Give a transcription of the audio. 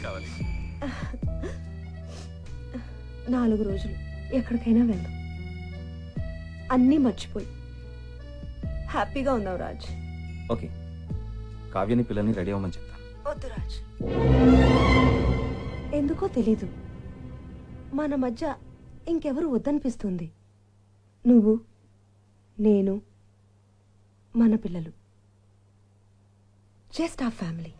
కావాలి? 4 రోజులు ఎక్కడికైనా వెళ్దాం, అన్నీ మర్చిపోయి హ్యాపీగా ఉందాం రాజ్. ఓకే, కావ్యని పిల్లల్ని రెడీ అవ్వమని చెప్తాను. వద్దు రాజ్, ఎందుకో తెలీదు, మన మధ్య ఇంకెవరు వద్దనిపిస్తుంది. నువ్వు, నేను, మన పిల్లలు, జస్ట్ ఆ ఫ్యామిలీ.